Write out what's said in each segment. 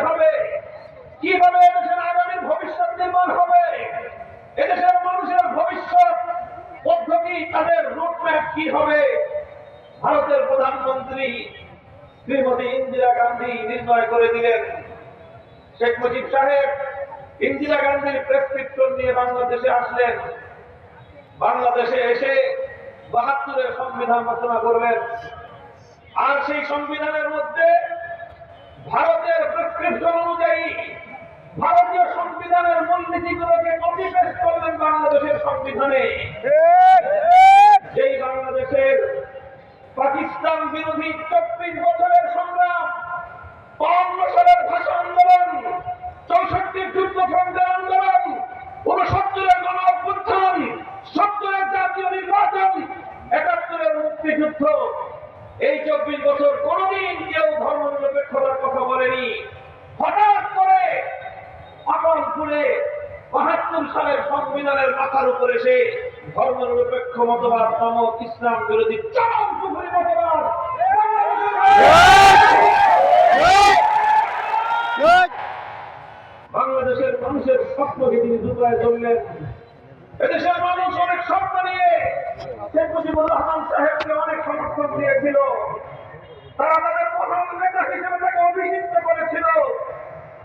হবে, কিভাবে এদেশের আগামী ভবিষ্যৎ নির্মাণ হবে, এদেশের মানুষের ভবিষ্যৎ পদ্ধতি, তাদের রোডম্যাপ কি হবে, ভারতের প্রধানমন্ত্রী শ্রীমতী ইন্দিরা গান্ধী নির্ণয় করে দিলেন। শেখ মুজিব সাহেব ইন্দিরা গান্ধীর প্রেসক্রিপশন নিয়ে বাংলাদেশে আসলেন। বাংলাদেশে এসে ৭২-এর সংবিধান রচনা করলেন। আর সেই সংবিধানের মধ্যে ভারতের প্রেসক্রিপশন অনুযায়ী ভারতীয় সংবিধানের মূলনীতিগুলোকে কপি পেস্ট করলেন বাংলাদেশের সংবিধানে। যেই বাংলাদেশের পাকিস্তান বিরোধী ২৪ বছরের সংগ্রাম, ৫২ সালের ভাষা আন্দোলন, ৬৪-র যুদ্ধফ্রন্টের আন্দোলন, ৬৯-এর গণ অভ্যুত্থান, ৭০-এর জাতীয় নির্বাচন, ৭১-এর মুক্তিযুদ্ধ, এই ২৪ বছর কোনদিন কেউ ধর্মনিরপেক্ষতার কথা বলেনি। হঠাৎ করে পাগল করে ৭২ সালের সংবিধানের মাথার উপরে এসে ধর্মনিরপেক্ষ মতবাদ নামক ইসলাম বিরোধী চরম কুফরি মতবাদ বাংলাদেশের মানুষের স্বপ্নকে তিনি দুপায়ে ধরলেন। এদেশের মানুষ অনেক স্বপ্ন নিয়ে শেখ মুজিবুর রহমান সাহেবকে অনেক সমর্থন দিয়েছিল। তারা তাদের প্রধান নেতা হিসেবে তাকে অভিষিক্ত করেছিল।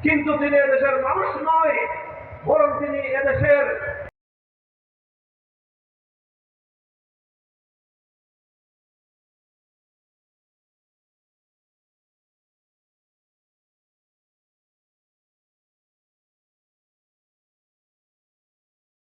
কিন্তু তিনি এদেশের মানুষ নয়, বরং তিনি এদেশের